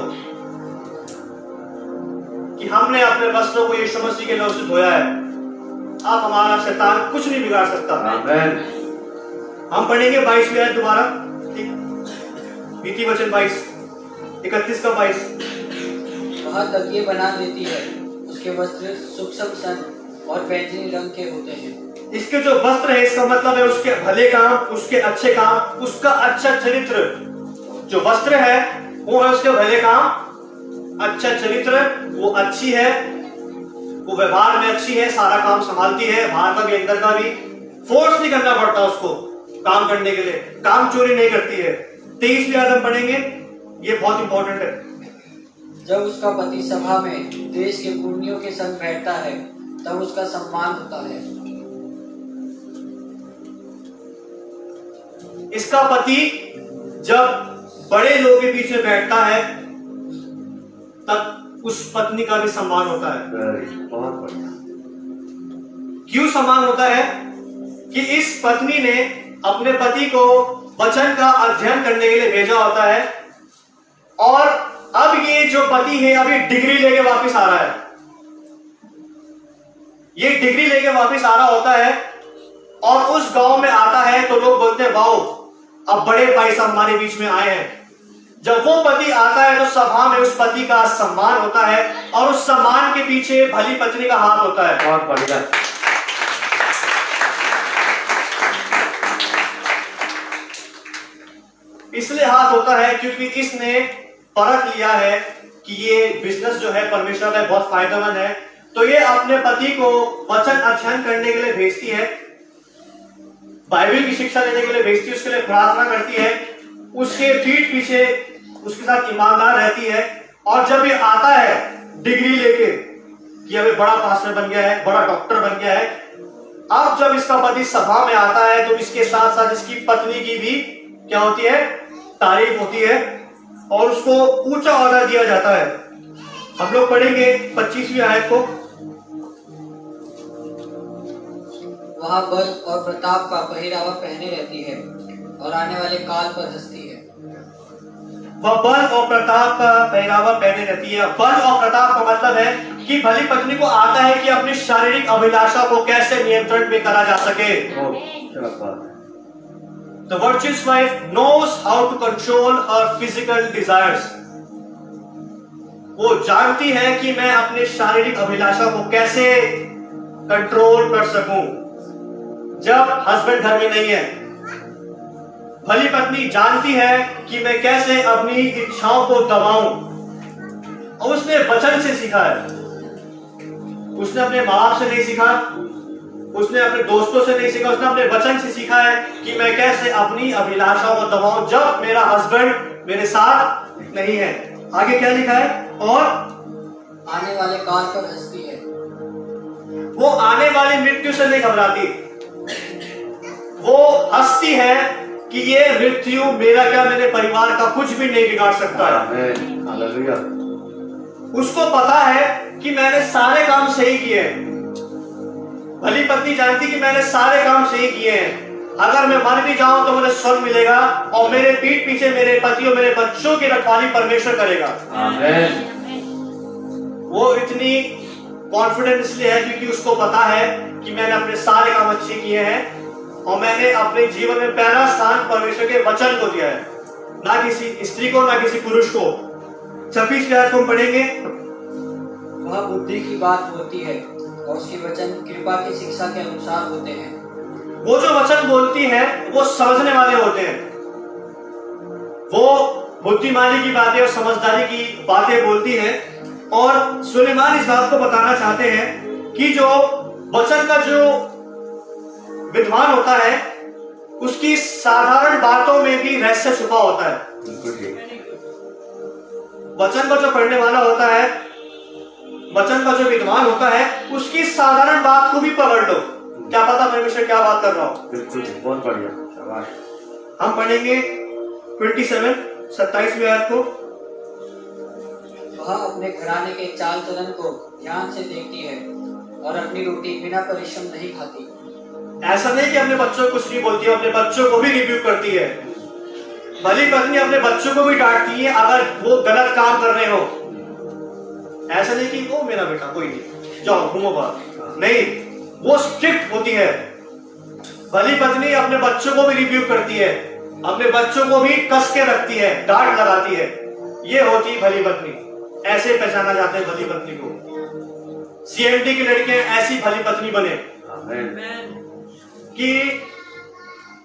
कि हमने अपने वस्त्रों को यीशु मसीह के लहू से धोया है। आप हमारा शैतान कुछ नहीं बिगाड़ सकता। आमेन हम पढ़ेंगे 22वीं आयत दोबारा, ठीक? नीति वचन 22, 31 का 22। वह तकिए बना देती है, उसके वस्त्र सूक्ष्म सन और बैंगनी रंग के होते हैं। इसके जो वस्त्र है इसका मतलब है उसके भले काम, उसके अच्छे काम, उसका अच्छा चरित्र। जो वस्त्र है वो है उसके भले काम, अच्छा चरित्र, वो अच्छी है, वो व्यवहार में अच्छी है, सारा काम संभालती है, बाहर का भी अंदर का भी। फोर्स नहीं करना पड़ता उसको काम करने के लिए, काम चोरी नहीं करती है। 23वीं आयत हम पढ़ेंगे, ये बहुत इंपॉर्टेंट है। जब उसका पति सभा में देश के पुण्यों के संग बैठता है तब उसका सम्मान होता है। इसका पति जब बड़े लोगों के बीच में बैठता है तब उस पत्नी का भी सम्मान होता है। बहुत बढ़िया क्यों सम्मान होता है? कि इस पत्नी ने अपने पति को वचन का अध्ययन करने के लिए भेजा होता है और अब ये जो पति है अभी डिग्री लेके वापस आ रहा है। ये डिग्री लेके वापस आ रहा होता है और उस गांव में आता है तो लोग बोलते हैं वाओ, अब बड़े भाई साहब हमारे बीच में आए हैं। जब वो पति आता है तो सभा में उस पति का सम्मान होता है और उस सम्मान के पीछे भली पत्नी का हाथ होता है। बहुत बढ़िया इसलिए हाथ होता है क्योंकि इसने परख लिया है कि ये बिजनेस जो है परमेश्वर का बहुत फायदेमंद है। तो ये अपने पति को वचन अध्ययन करने के लिए भेजती है, बाइबल की शिक्षा लेने के लिए भेजती है, उसके लिए प्रार्थना करती है, उसके पीठ पीछे उसके साथ ईमानदार रहती है। और जब ये आता है डिग्री लेके कि अभी बड़ा पास्टर बन गया है, बड़ा डॉक्टर बन गया है, अब जब इसका पति सभा में आता है तो इसके साथ साथ इसकी पत्नी की भी क्या होती है? तारीफ होती है और उसको ऊंचा ऑर्डर दिया जाता है। हम लोग पढ़ेंगे 25वीं आयत को। वह बल और प्रताप का पहरावा पहने रहती है और आने वाले काल पर हंसती है। वह बल और प्रताप का पहरावा पहने रहती है। बल और प्रताप का मतलब है कि भली पत्नी को आता है कि अपनी शारीरिक अभिलाषा को कैसे नियंत्रण में करा जा सके। क्या बात है The virtuous wife knows how to control her physical desires. वो जानती है कि मैं अपने शारीरिक अभिलाषा को कैसे कंट्रोल कर सकूं जब हस्बैंड घर में नहीं है। भली पत्नी जानती है कि मैं कैसे अपनी इच्छाओं को दबाऊं और उसने वचन से सीखा है। उसने अपने माँ बाप से नहीं सीखा, उसने अपने दोस्तों से नहीं सीखा, उसने अपने वचन से सीखा है कि मैं कैसे अपनी अभिलाषाओं को दबाऊं जब मेरा हस्बैंड मेरे साथ नहीं है। आगे क्या लिखा है? और आने वाले काल पर हंसती है। वो आने वाली मृत्यु से नहीं घबराती, वो हंसती है कि ये मृत्यु मेरा क्या, मेरे परिवार का कुछ भी नहीं बिगाड़ सकता है। आमेन हालेलुया उसको पता है कि मैंने सारे काम सही किए हैं। भली पत्नी जानती कि मैंने सारे काम सही किए हैं, अगर मैं मर भी जाऊं तो मुझे स्वर्ग मिलेगा और मेरे पीठ पीछे मेरे पति और मेरे बच्चों की रखवाली परमेश्वर करेगा। आमेन वो इतनी कॉन्फिडेंट इसलिए है क्योंकि उसको पता है कि मैंने अपने सारे काम अच्छे किए हैं और मैंने अपने जीवन में पहला स्थान परमेश्वर के वचन को दिया है, ना किसी स्त्री को, ना किसी पुरुष को। 26 आयत को हम पढ़ेंगे। वह बुद्धि की बात बोलती है और उसके वचन कृपा की शिक्षा के अनुसार होते हैं। वो जो वचन बोलती है वो समझने वाले होते हैं, वो बुद्धिमानी की बातें और समझदारी की बातें बोलती है। और सुलेमान इस बात को बताना चाहते हैं कि जो वचन का जो विद्वान होता है उसकी साधारण बातों में भी रहस्य छुपा होता है। बिल्कुल ठीक। वचन को जो पढ़ने वाला होता है, वचन का जो विद्वान होता है, उसकी साधारण बात को भी पकड़ लो, क्या पता परमेश्वर क्या बात कर रहा हो। बिल्कुल ठीक, बहुत बढ़िया, शाबाश। हम पढ़ेंगे 27 आयत को। वह अपने घराने के चाल चलन को ध्यान से देखती है और अपनी रोटी बिना परिश्रम नहीं खाती। ऐसा नहीं कि अपने बच्चों को कुछ नहीं बोलती है, अपने बच्चों को भी रिव्यू करती है। भली पत्नी अपने बच्चों को भी डांटती है अगर वो गलत काम कर रहे हो। ऐसा नहीं कि ओ मेरा बेटा कोई नहीं, जाओ घूमो बाहर, नहीं, वो स्ट्रिक्ट होती है। भली पत्नी अपने बच्चों को भी रिव्यू करती है, अपने बच्चों को भी कस के रखती है, डांट लगाती है। ये होती है भली पत्नी। ऐसे पहचाना जाता है भली पत्नी को। सीएमडी की लड़कियां ऐसी भली पत्नी बने कि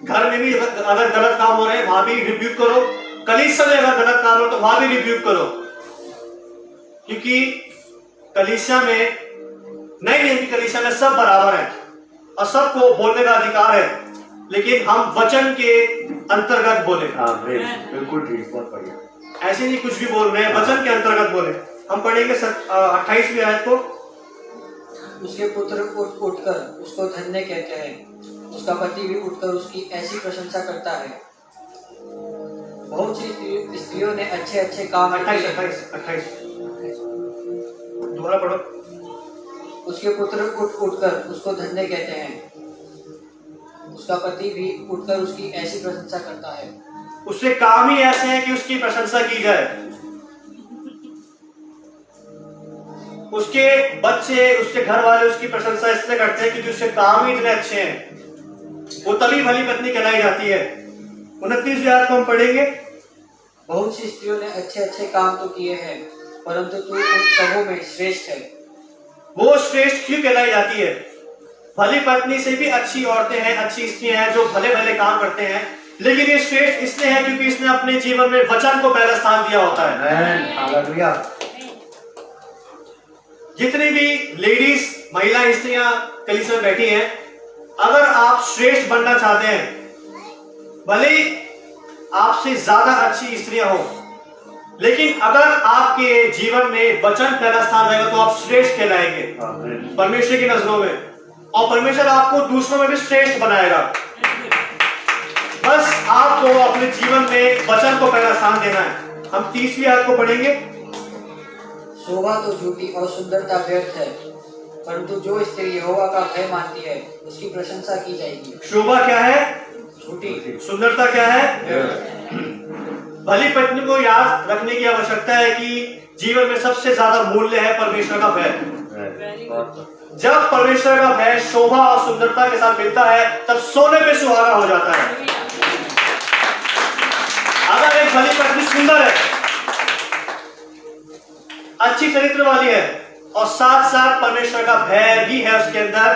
घर में भी अगर गलत काम हो रहे हैं वहां भी रिव्यू करो, कलीसिया में अगर गलत काम हो तो वहां भी रिव्यू करो, क्योंकि कलीसिया में नहीं कि कलीसिया में सब बराबर है और सबको बोलने का अधिकार है, लेकिन हम वचन के अंतर्गत बोले। बिल्कुल ठीक, बहुत बढ़िया। ऐसे नहीं कुछ भी बोल रहे हैं, वचन के अंतर्गत बोले। हम पढ़ेंगे 28वीं आयत को। उसके पुत्र उठकर उसको धन्य कहते हैं, उसका पति भी उठकर उसकी ऐसी प्रशंसा करता है। बहुत सी स्त्रियों ने अच्छे अच्छे काम 28 दोबारा पढ़ो। उसके पुत्र उठकर उसको धन्य कहते हैं, उसका पति भी उठकर उसकी ऐसी प्रशंसा करता है। उसके काम ही ऐसे हैं कि उसकी प्रशंसा की जाए। उसके बच्चे, उसके घर वाले उसकी प्रशंसा इसलिए करते हैं क्योंकि उसके काम ही इतने अच्छे हैं। वो तभी भली पत्नी कहलाई जाती है। 29वीं आयत को हम पढ़ेंगे। बहुत सी स्त्रियों ने अच्छे अच्छे काम तो किए हैं, परंतु तू उन सबों में श्रेष्ठ है। वो श्रेष्ठ क्यों कहलाई जाती है? भली पत्नी से भी अच्छी औरतें हैं, अच्छी स्त्रियां हैं जो भले भले काम करते हैं, लेकिन ये श्रेष्ठ इसलिए है क्योंकि इसने अपने जीवन में वचन को पहला स्थान दिया होता है। हालेलुया। जितनी भी लेडीज, महिला स्त्रियां कलीसिया में बैठी हैं, अगर आप श्रेष्ठ बनना चाहते हैं, भले आपसे ज्यादा अच्छी स्त्रियां हो, लेकिन अगर आपके जीवन में वचन पहला स्थान रहेगा तो आप श्रेष्ठ कहलाएंगे परमेश्वर की नजरों में, और परमेश्वर आपको दूसरों में भी श्रेष्ठ बनाएगा। बस आपको अपने जीवन में वचन को पहला स्थान देना है। हम 30वीं आयत को पढ़ेंगे। शोभा तो झूठी और सुंदरता व्यर्थ है, परंतु जो स्त्री यहोवा का भय मानती है उसकी प्रशंसा की जाएगी। शोभा क्या है? झूठी। सुंदरता क्या है? भली पत्नी को याद रखने की आवश्यकता है कि जीवन में सबसे ज्यादा मूल्य है परमेश्वर का भय। जब परमेश्वर का भय शोभा और सुंदरता के साथ मिलता है तब सोने पे सुहागा हो जाता है। अगर एक भली पत्नी सुंदर है, अच्छी चरित्र वाली है और साथ साथ परमेश्वर का भय भी है उसके अंदर,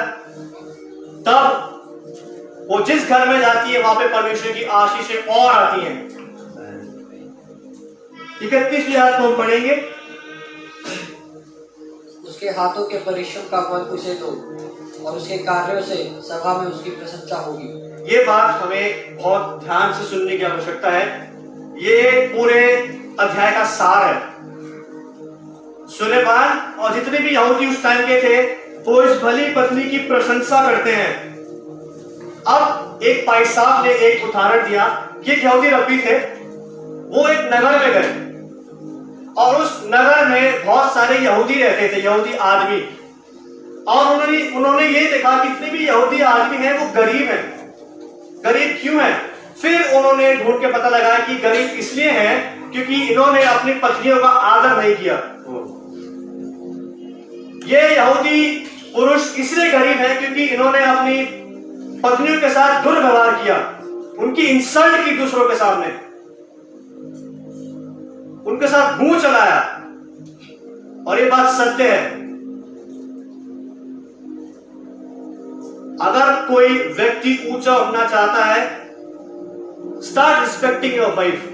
तब वो जिस घर में जाती है वहां पे परमेश्वर की आशीषें और आती हैं। 31वीं आयत को हम पढ़ेंगे। उसके हाथों के परिश्रम का फल उसे दो और उसके कार्यों से सभा में उसकी प्रशंसा होगी। ये बात हमें बहुत ध्यान से सुनने की आवश्यकता है। ये पूरे अध्याय का सार है। सुलेमान और जितने भी यहूदी उस टाइम के थे वो इस भली पत्नी की प्रशंसा करते हैं। अब एक भाई साहब ने एक उदाहरण दिया कि एक यहूदी रब्बी थे, वो एक नगर में गए और उस नगर में बहुत सारे यहूदी रहते थे, यहूदी आदमी, और उन्होंने ये देखा कि जितने भी यहूदी आदमी हैं वो गरीब हैं। गरीब क्यों हैं? फिर उन्होंने ढूंढ के पता लगा कि गरीब इसलिए हैं क्योंकि इन्होंने अपनी पत्नियों का आदर नहीं किया। ये यहूदी पुरुष इसलिए गरीब है क्योंकि इन्होंने अपनी पत्नियों के साथ दुर्व्यवहार किया, उनकी इंसल्ट की दूसरों के सामने, उनके साथ मुंह चलाया। और ये बात सत्य है। अगर कोई व्यक्ति ऊंचा उठना चाहता है, स्टार्ट रिस्पेक्टिंग योर वाइफ।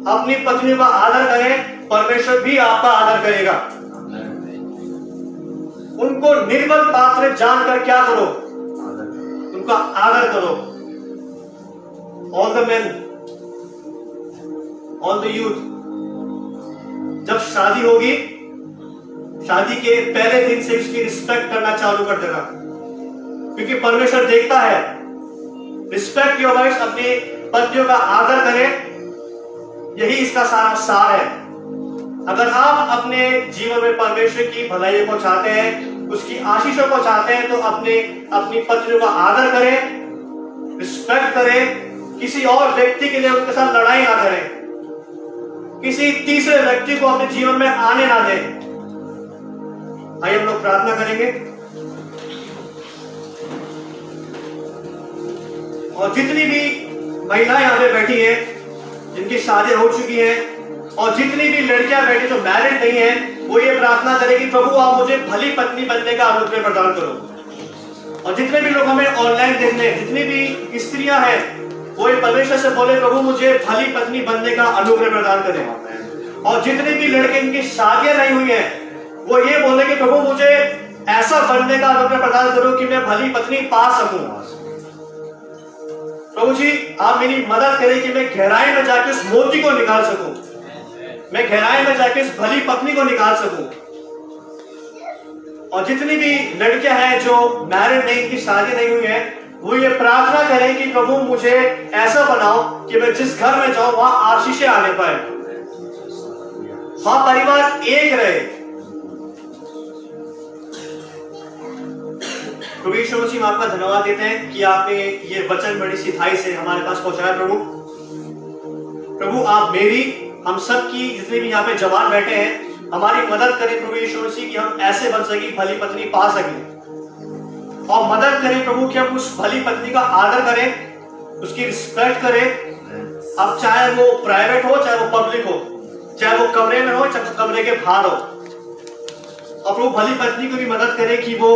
अपनी पत्नी का आदर करें, परमेश्वर भी आपका आदर करेगा। उनको निर्बल पात्र जानकर क्या करो, उनका आदर करो। All the main, all the youth, जब शादी होगी, शादी के पहले दिन से उसकी रिस्पेक्ट करना चालू कर देना, क्योंकि परमेश्वर देखता है। रिस्पेक्ट योर वाइफ, अपनी पत्नियों का आदर करें, यही इसका सारा सार है। अगर आप अपने जीवन में परमेश्वर की भलाई को चाहते हैं, उसकी आशीषों को चाहते हैं, तो अपनी पत्नियों का आदर करें, रिस्पेक्ट करें, किसी और व्यक्ति के लिए उनके साथ लड़ाई ना करें, किसी तीसरे व्यक्ति को अपने जीवन में आने ना दें। आइए हम लोग प्रार्थना करेंगे। और जितनी भी महिलाएं यहाँ पे बैठी हैं, जिनकी शादी हो चुकी है, और जितनी भी लड़कियां बैठी जो मैरिड नहीं है, वो ये प्रार्थना करेगी, प्रभु आप मुझे भली पत्नी बनने का अनुग्रह प्रदान करो। और जितने भी लोग हमें ऑनलाइन देख रहे हैं, जितनी भी स्त्रियां हैं, वो ये परमेश्वर से बोले, प्रभु मुझे भली पत्नी बनने का अनुग्रह प्रदान करें। और जितने भी लड़के इनकी शादियां नहीं हुई हैं, वो ये बोले कि प्रभु मुझे ऐसा बनने का अनुग्रह प्रदान करो कि मैं भली पत्नी पा सकूं। प्रभु जी आप मेरी मदद करें कि मैं गहराई में जाके उस मोती को निकाल सकूं, मैं गहराई में जाके उस भली पत्नी को निकाल सकूं। और जितनी भी लड़कियां हैं जो मैरिड नहीं, की शादी नहीं हुई है, वो ये प्रार्थना करें कि प्रभु मुझे ऐसा बनाओ कि मैं जिस घर में जाऊं वहां आशीषें आने पाए, वहां परिवार एक रहे। प्रभु यीशु मसीह हम आपका धन्यवाद देते हैं कि आपने ये वचन बड़ी सिधाई से हमारे पास पहुंचाया। प्रभु आप मेरी, हम सब की, जितने भी यहाँ पे जवान बैठे हैं, हमारी मदद करें प्रभु यीशु मसीह कि हम ऐसे बन सके, भली पत्नी पा सके। और मदद करें प्रभु कि हम उस भली पत्नी का आदर करें, उसकी रिस्पेक्ट करें। अब चाहे वो प्राइवेट हो, चाहे वो पब्लिक हो, चाहे वो कमरे में हो, चाहे वो कमरे के बाहर हो। और प्रभु भली पत्नी को भी मदद करें कि वो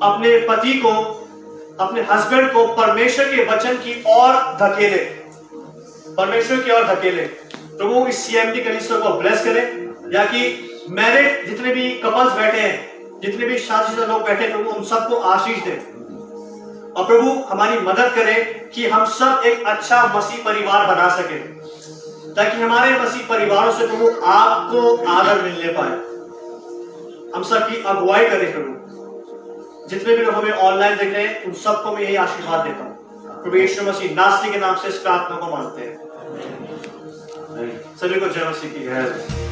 अपने पति को, अपने हस्बैंड को परमेश्वर के वचन की ओर धकेले, परमेश्वर की ओर धकेले। प्रभु इस सीएमडी कलीसिया को ब्लेस करें, या कि मैरिड जितने भी कपल्स बैठे हैं, जितने भी शादीशुदा लोग बैठे हैं, प्रभु हम सबको आशीष दें। और प्रभु हमारी मदद करें कि हम सब एक अच्छा मसीह परिवार बना सके, ताकि हमारे मसीह परिवारों से प्रभु आपको आदर मिलने पाए। हम सबकी अगुवाई करें प्रभु। जितने भी लोग हमें ऑनलाइन देख रहे हैं, उन सबको मैं यही आशीर्वाद देता हूँ प्रभु यीशु मसीह नासरी के नाम से इस प्रार्थना को मानते हैं। सभी को जय मसीह की।